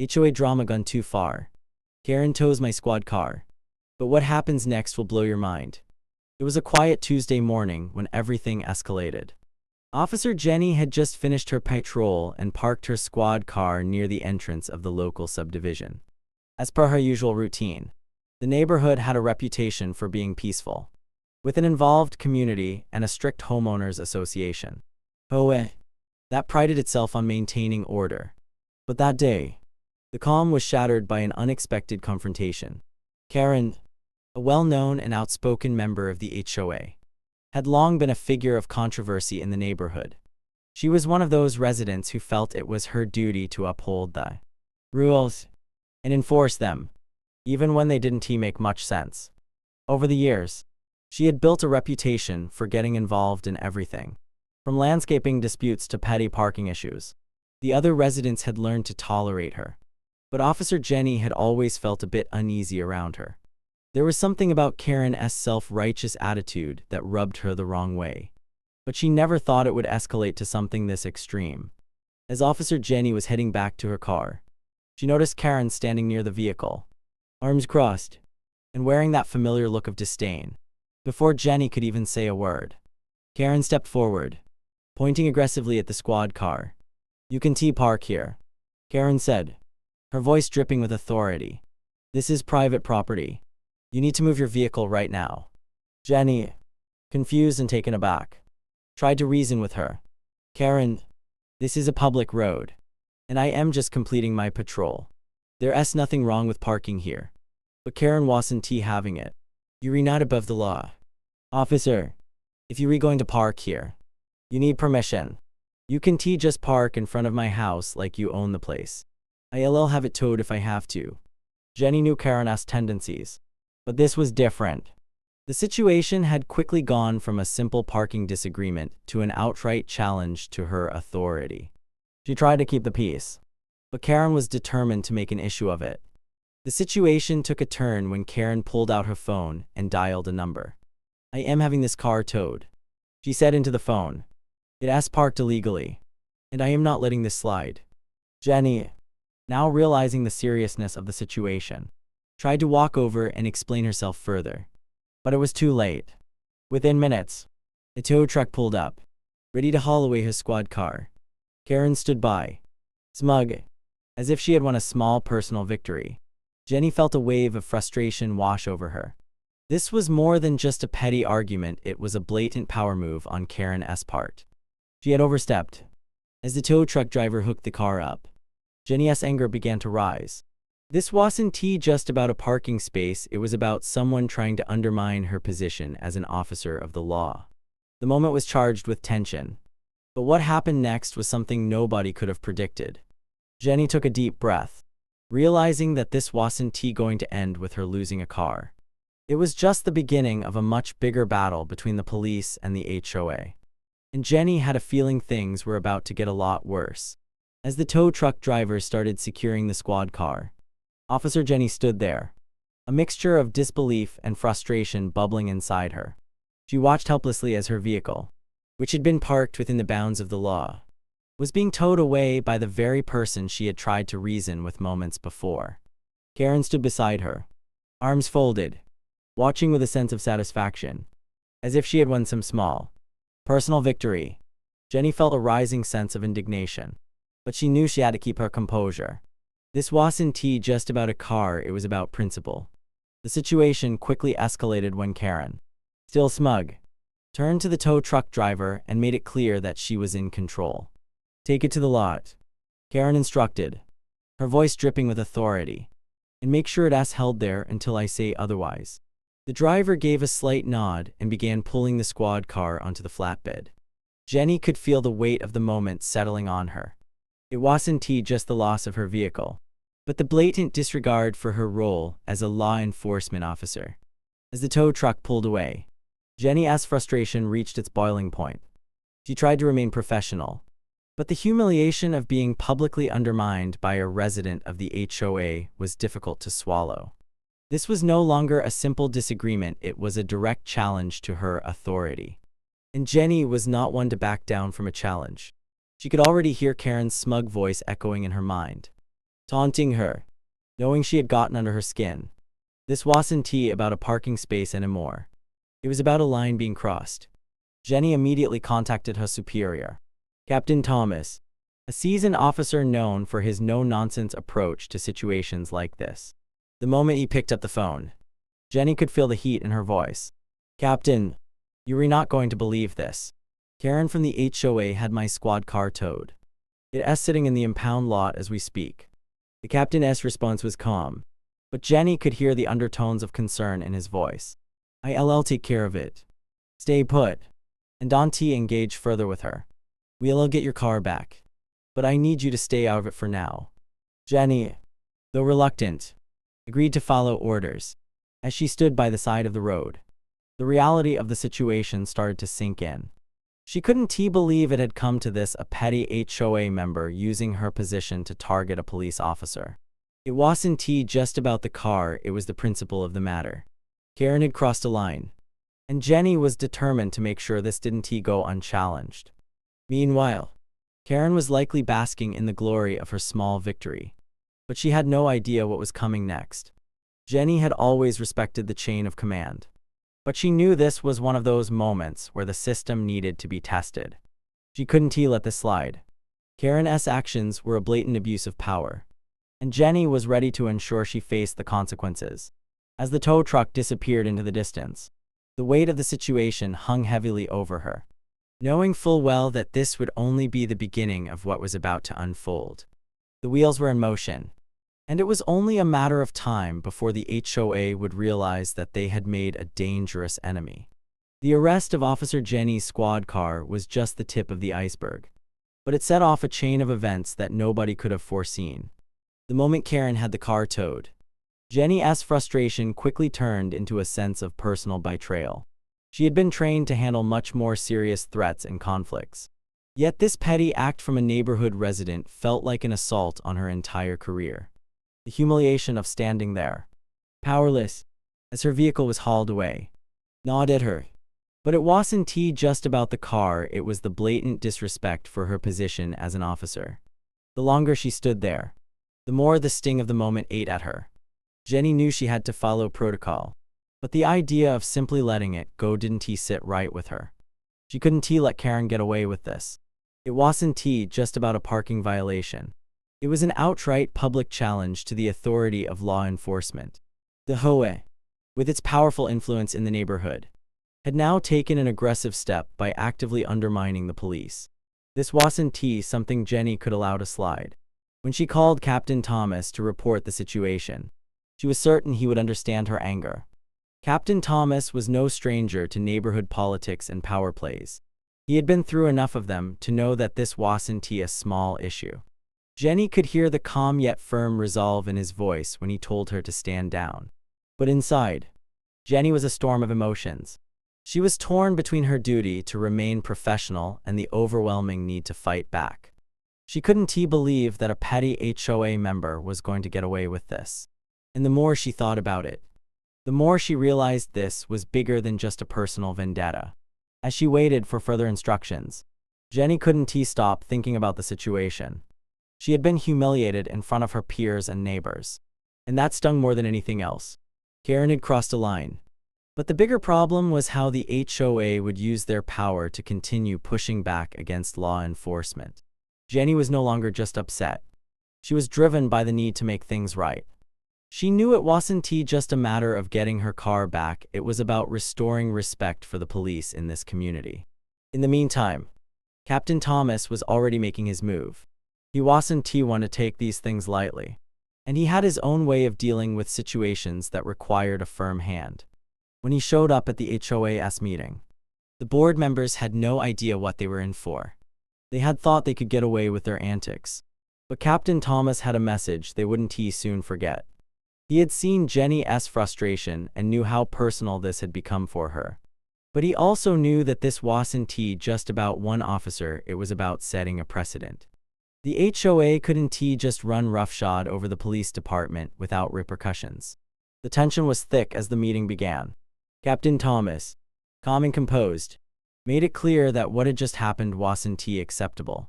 HOA drama gone too far. Karen tows my squad car. But what happens next will blow your mind. It was a quiet Tuesday morning when everything escalated. Officer Jenny had just finished her patrol and parked her squad car near the entrance of the local subdivision. As per her usual routine, the neighborhood had a reputation for being peaceful, with an involved community and a strict homeowners association, HOA, that prided itself on maintaining order. But that day, the calm was shattered by an unexpected confrontation. Karen, a well-known and outspoken member of the HOA, had long been a figure of controversy in the neighborhood. She was one of those residents who felt it was her duty to uphold the rules and enforce them, even when they didn't make much sense. Over the years, she had built a reputation for getting involved in everything, from landscaping disputes to petty parking issues. The other residents had learned to tolerate her, but Officer Jenny had always felt a bit uneasy around her. There was something about Karen's self-righteous attitude that rubbed her the wrong way, but she never thought it would escalate to something this extreme. As Officer Jenny was heading back to her car, she noticed Karen standing near the vehicle, arms crossed, and wearing that familiar look of disdain. Before Jenny could even say a word, Karen stepped forward, pointing aggressively at the squad car. "You can park here," Karen said, her voice dripping with authority. "This is private property. You need to move your vehicle right now." Jenny, confused and taken aback, tried to reason with her. "Karen, this is a public road, and I am just completing my patrol. There's nothing wrong with parking here." But Karen wasn't having it. "You're not above the law. Officer, if you're going to park here, you need permission. You can just park in front of my house like you own the place. I'll have it towed if I have to." Jenny knew Karen's tendencies, but this was different. The situation had quickly gone from a simple parking disagreement to an outright challenge to her authority. She tried to keep the peace, but Karen was determined to make an issue of it. The situation took a turn when Karen pulled out her phone and dialed a number. "I am having this car towed," she said into the phone. "It's parked illegally, and I am not letting this slide." Jenny, now realizing the seriousness of the situation, tried to walk over and explain herself further. But it was too late. Within minutes, a tow truck pulled up, ready to haul away his squad car. Karen stood by, smug, as if she had won a small personal victory. Jenny felt a wave of frustration wash over her. This was more than just a petty argument, it was a blatant power move on Karen's part. She had overstepped. As the tow truck driver hooked the car up, Jenny's anger began to rise. This wasn't just about a parking space, it was about someone trying to undermine her position as an officer of the law. The moment was charged with tension. But what happened next was something nobody could have predicted. Jenny took a deep breath, realizing that this wasn't going to end with her losing a car. It was just the beginning of a much bigger battle between the police and the HOA. And Jenny had a feeling things were about to get a lot worse. As the tow truck driver started securing the squad car, Officer Jenny stood there, a mixture of disbelief and frustration bubbling inside her. She watched helplessly as her vehicle, which had been parked within the bounds of the law, was being towed away by the very person she had tried to reason with moments before. Karen stood beside her, arms folded, watching with a sense of satisfaction, as if she had won some small, personal victory. Jenny felt a rising sense of indignation, but she knew she had to keep her composure. This wasn't just about a car, it was about principle. The situation quickly escalated when Karen, still smug, turned to the tow truck driver and made it clear that she was in control. "Take it to the lot," Karen instructed, her voice dripping with authority, "and make sure it's held there until I say otherwise." The driver gave a slight nod and began pulling the squad car onto the flatbed. Jenny could feel the weight of the moment settling on her. It wasn't just the loss of her vehicle, but the blatant disregard for her role as a law enforcement officer. As the tow truck pulled away, Jenny's frustration reached its boiling point. She tried to remain professional, but the humiliation of being publicly undermined by a resident of the HOA was difficult to swallow. This was no longer a simple disagreement, it was a direct challenge to her authority. And Jenny was not one to back down from a challenge. She could already hear Karen's smug voice echoing in her mind. taunting her, knowing she had gotten under her skin. This wasn't about a parking space anymore. It was about a line being crossed. Jenny immediately contacted her superior, Captain Thomas, a seasoned officer known for his no-nonsense approach to situations like this. The moment he picked up the phone, Jenny could feel the heat in her voice. Captain, you are not going to believe this. Karen from the HOA had my squad car towed. It is sitting in the impound lot as we speak. The captain's response was calm, but Jenny could hear the undertones of concern in his voice. I'll take care of it. Stay put. And Dante engaged further with her. We'll get your car back. But I need you to stay out of it for now. Jenny, though reluctant, agreed to follow orders. As she stood by the side of the road, the reality of the situation started to sink in. She couldn't believe it had come to this, a petty HOA member using her position to target a police officer. It wasn't just about the car, it was the principle of the matter. Karen had crossed a line, and Jenny was determined to make sure this didn't go unchallenged. Meanwhile, Karen was likely basking in the glory of her small victory, but she had no idea what was coming next. Jenny had always respected the chain of command, but she knew this was one of those moments where the system needed to be tested. She couldn't let this slide. Karen's actions were a blatant abuse of power, and Jenny was ready to ensure she faced the consequences. As the tow truck disappeared into the distance, the weight of the situation hung heavily over her, knowing full well that this would only be the beginning of what was about to unfold. The wheels were in motion, and it was only a matter of time before the HOA would realize that they had made a dangerous enemy. The arrest of Officer Jenny's squad car was just the tip of the iceberg, but it set off a chain of events that nobody could have foreseen. The moment Karen had the car towed, Jenny's frustration quickly turned into a sense of personal betrayal. She had been trained to handle much more serious threats and conflicts. Yet this petty act from a neighborhood resident felt like an assault on her entire career. The humiliation of standing there, powerless, as her vehicle was hauled away, gnawed at her. But it wasn't just about the car, it was the blatant disrespect for her position as an officer. The longer she stood there, the more the sting of the moment ate at her. Jenny knew she had to follow protocol, but the idea of simply letting it go didn't sit right with her. She couldn't let Karen get away with this. It wasn't just about a parking violation. It was an outright public challenge to the authority of law enforcement. The HOA, with its powerful influence in the neighborhood, had now taken an aggressive step by actively undermining the police. This wasn't something Jenny could allow to slide. When she called Captain Thomas to report the situation, she was certain he would understand her anger. Captain Thomas was no stranger to neighborhood politics and power plays. He had been through enough of them to know that this wasn't a small issue. Jenny could hear the calm yet firm resolve in his voice when he told her to stand down. But inside, Jenny was a storm of emotions. She was torn between her duty to remain professional and the overwhelming need to fight back. She couldn't believe that a petty HOA member was going to get away with this. And the more she thought about it, the more she realized this was bigger than just a personal vendetta. As she waited for further instructions, Jenny couldn't stop thinking about the situation. She had been humiliated in front of her peers and neighbors, and that stung more than anything else. Karen had crossed a line. But the bigger problem was how the HOA would use their power to continue pushing back against law enforcement. Jenny was no longer just upset. She was driven by the need to make things right. She knew it wasn't just a matter of getting her car back, it was about restoring respect for the police in this community. In the meantime, Captain Thomas was already making his move. He wasn't one to take these things lightly, and he had his own way of dealing with situations that required a firm hand. When he showed up at the HOA's meeting, the board members had no idea what they were in for. They had thought they could get away with their antics, but Captain Thomas had a message they wouldn't soon forget. He had seen Jenny's frustration and knew how personal this had become for her. But he also knew that this wasn't just about one officer, it was about setting a precedent. The HOA couldn't just run roughshod over the police department without repercussions. The tension was thick as the meeting began. Captain Thomas, calm and composed, made it clear that what had just happened wasn't acceptable.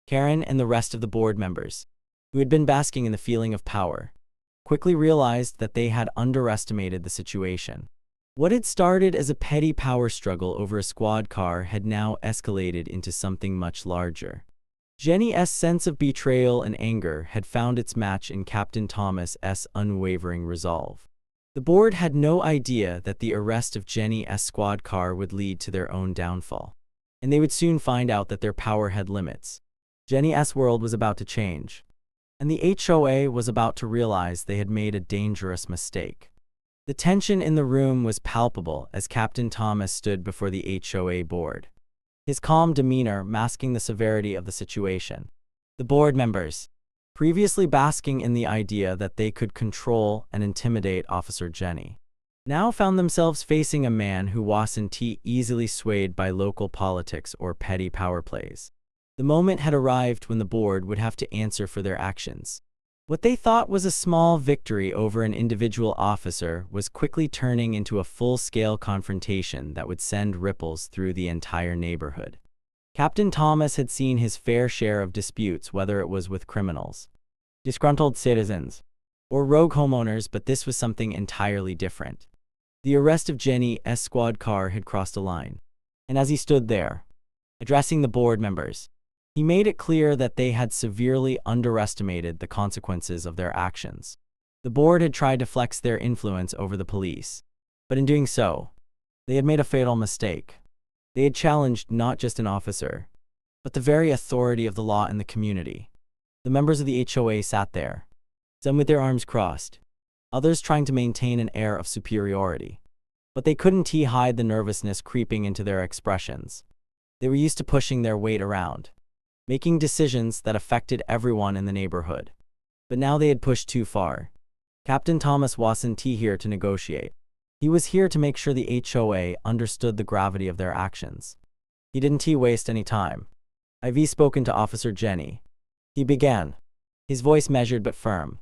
Karen and the rest of the board members, who had been basking in the feeling of power, quickly realized that they had underestimated the situation. What had started as a petty power struggle over a squad car had now escalated into something much larger. Jenny's sense of betrayal and anger had found its match in Captain Thomas's unwavering resolve. The board had no idea that the arrest of Jenny's squad car would lead to their own downfall, and they would soon find out that their power had limits. Jenny's world was about to change, and the HOA was about to realize they had made a dangerous mistake. The tension in the room was palpable as Captain Thomas stood before the HOA board, his calm demeanor masking the severity of the situation. The board members, previously basking in the idea that they could control and intimidate Officer Jenny, now found themselves facing a man who wasn't easily swayed by local politics or petty power plays. The moment had arrived when the board would have to answer for their actions. What they thought was a small victory over an individual officer was quickly turning into a full-scale confrontation that would send ripples through the entire neighborhood. Captain Thomas had seen his fair share of disputes, whether it was with criminals, disgruntled citizens, or rogue homeowners, but this was something entirely different. The arrest of Jenny's squad car had crossed a line, and as he stood there, addressing the board members, he made it clear that they had severely underestimated the consequences of their actions. The board had tried to flex their influence over the police, but in doing so, they had made a fatal mistake. They had challenged not just an officer, but the very authority of the law in the community. The members of the HOA sat there, some with their arms crossed, others trying to maintain an air of superiority. But they couldn't hide the nervousness creeping into their expressions. They were used to pushing their weight around, making decisions that affected everyone in the neighborhood. But now they had pushed too far. Captain Thomas wasn't here to negotiate. He was here to make sure the HOA understood the gravity of their actions. He didn't waste any time. "I've spoken to Officer Jenny," he began, his voice measured but firm.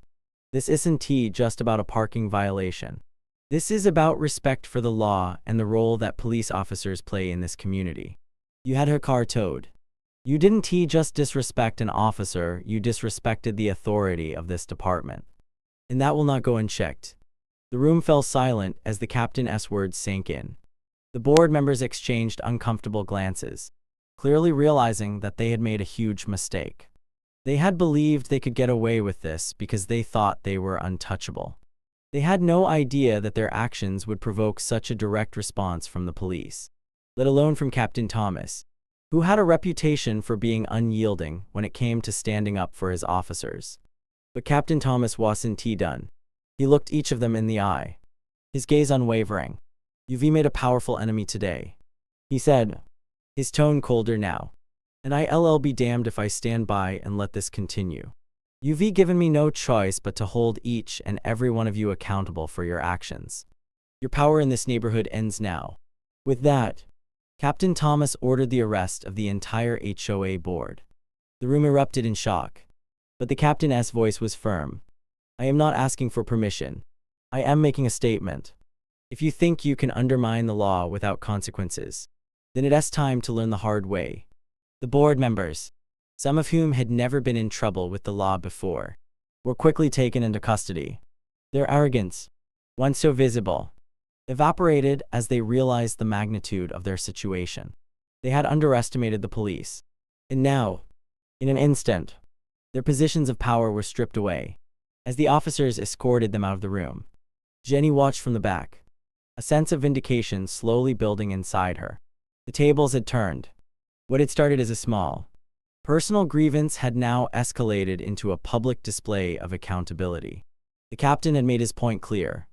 "This isn't just about a parking violation. This is about respect for the law and the role that police officers play in this community. You had her car towed. You didn't just disrespect an officer, you disrespected the authority of this department. And that will not go unchecked." The room fell silent as the captain's words sank in. The board members exchanged uncomfortable glances, clearly realizing that they had made a huge mistake. They had believed they could get away with this because they thought they were untouchable. They had no idea that their actions would provoke such a direct response from the police, let alone from Captain Thomas, who had a reputation for being unyielding when it came to standing up for his officers. But Captain Thomas wasn't done. He looked each of them in the eye, his gaze unwavering. "You've made a powerful enemy today," he said, his tone colder now. "And I'll be damned if I stand by and let this continue. You've given me no choice but to hold each and every one of you accountable for your actions. Your power in this neighborhood ends now." With that, Captain Thomas ordered the arrest of the entire HOA board. The room erupted in shock, but the captain's voice was firm. "I am not asking for permission. I am making a statement. If you think you can undermine the law without consequences, then it's time to learn the hard way." The board members, some of whom had never been in trouble with the law before, were quickly taken into custody. Their arrogance, once so visible, evaporated as they realized the magnitude of their situation. They had underestimated the police, and now, in an instant, their positions of power were stripped away. As the officers escorted them out of the room, Jenny watched from the back, a sense of vindication slowly building inside her. The tables had turned. What had started as a small, personal grievance had now escalated into a public display of accountability. The captain had made his point clear.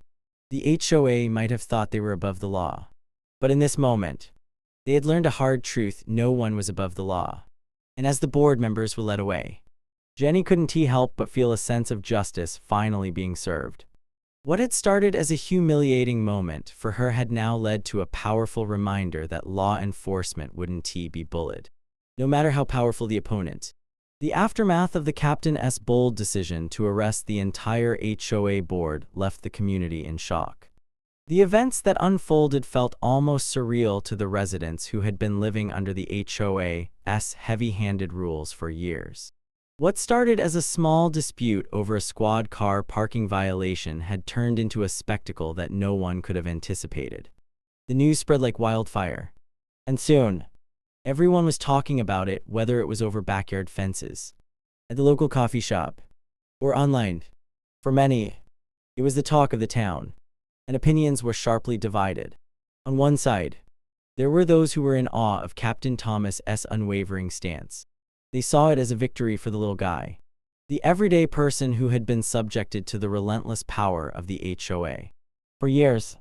The HOA might have thought they were above the law, but in this moment, they had learned a hard truth: no one was above the law. And as the board members were led away, Jenny couldn't help but feel a sense of justice finally being served. What had started as a humiliating moment for her had now led to a powerful reminder that law enforcement wouldn't be bullied, no matter how powerful the opponent. The aftermath of the captain's bold decision to arrest the entire HOA board left the community in shock. The events that unfolded felt almost surreal to the residents who had been living under the HOA's heavy-handed rules for years. What started as a small dispute over a squad car parking violation had turned into a spectacle that no one could have anticipated. The news spread like wildfire. And soon, everyone was talking about it, whether it was over backyard fences, at the local coffee shop, or online. For many, it was the talk of the town, and opinions were sharply divided. On one side, there were those who were in awe of Captain Thomas's unwavering stance. They saw it as a victory for the little guy, the everyday person who had been subjected to the relentless power of the HOA. For years,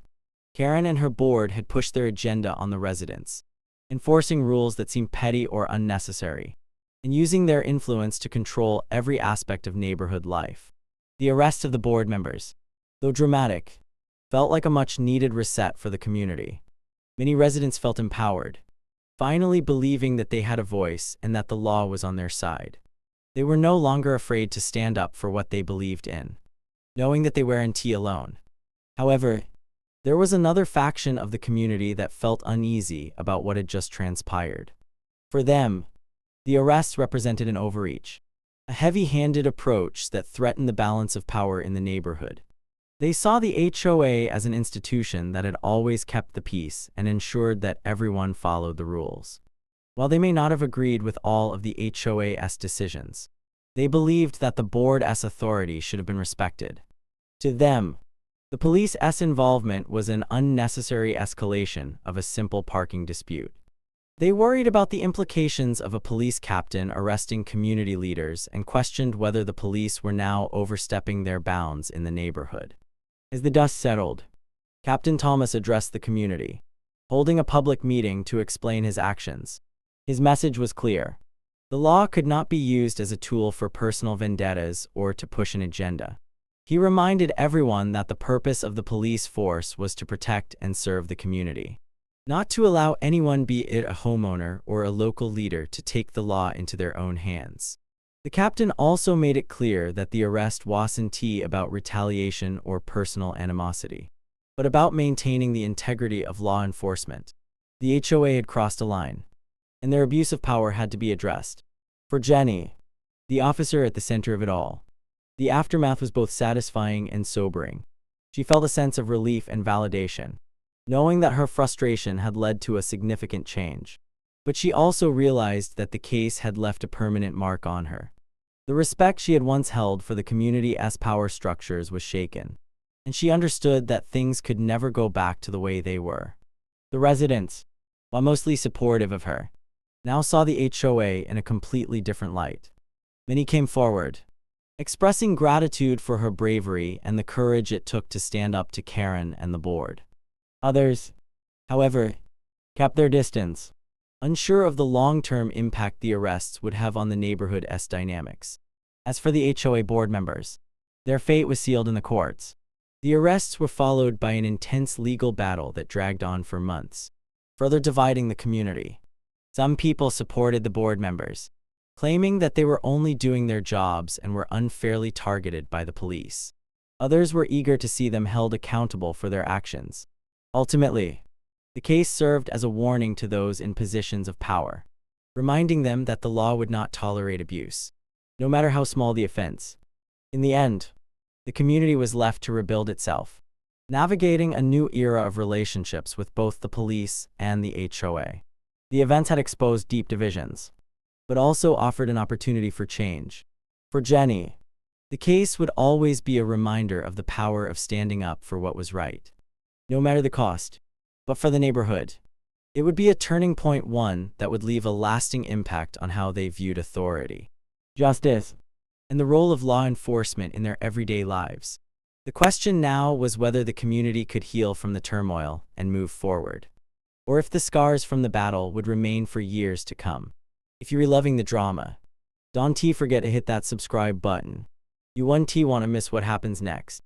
Karen and her board had pushed their agenda on the residents, enforcing rules that seemed petty or unnecessary, and using their influence to control every aspect of neighborhood life. The arrest of the board members, though dramatic, felt like a much-needed reset for the community. Many residents felt empowered, finally believing that they had a voice and that the law was on their side. They were no longer afraid to stand up for what they believed in, knowing that they weren't alone. However, there was another faction of the community that felt uneasy about what had just transpired. For them, the arrest represented an overreach, a heavy-handed approach that threatened the balance of power in the neighborhood. They saw the HOA as an institution that had always kept the peace and ensured that everyone followed the rules. While they may not have agreed with all of the HOA's decisions, they believed that the board's authority should have been respected. To them, the police's involvement was an unnecessary escalation of a simple parking dispute. They worried about the implications of a police captain arresting community leaders and questioned whether the police were now overstepping their bounds in the neighborhood. As the dust settled, Captain Thomas addressed the community, holding a public meeting to explain his actions. His message was clear. The law could not be used as a tool for personal vendettas or to push an agenda. He reminded everyone that the purpose of the police force was to protect and serve the community, not to allow anyone, be it a homeowner or a local leader, to take the law into their own hands. The captain also made it clear that the arrest wasn't about retaliation or personal animosity, but about maintaining the integrity of law enforcement. The HOA had crossed a line, and their abuse of power had to be addressed. For Jenny, the officer at the center of it all, the aftermath was both satisfying and sobering. She felt a sense of relief and validation, knowing that her frustration had led to a significant change. But she also realized that the case had left a permanent mark on her. The respect she had once held for the community's power structures was shaken, and she understood that things could never go back to the way they were. The residents, while mostly supportive of her, now saw the HOA in a completely different light. Many came forward, expressing gratitude for her bravery and the courage it took to stand up to Karen and the board. Others, however, kept their distance, unsure of the long-term impact the arrests would have on the neighborhood's dynamics. As for the HOA board members, their fate was sealed in the courts. The arrests were followed by an intense legal battle that dragged on for months, further dividing the community. Some people supported the board members, claiming that they were only doing their jobs and were unfairly targeted by the police. Others were eager to see them held accountable for their actions. Ultimately, the case served as a warning to those in positions of power, reminding them that the law would not tolerate abuse, no matter how small the offense. In the end, the community was left to rebuild itself, navigating a new era of relationships with both the police and the HOA. The events had exposed deep divisions, but also offered an opportunity for change. For Jenny, the case would always be a reminder of the power of standing up for what was right, no matter the cost. But for the neighborhood, it would be a turning point, one that would leave a lasting impact on how they viewed authority, justice, and the role of law enforcement in their everyday lives. The question now was whether the community could heal from the turmoil and move forward, or if the scars from the battle would remain for years to come. If you're loving the drama, don't forget to hit that subscribe button. You won't want to miss what happens next.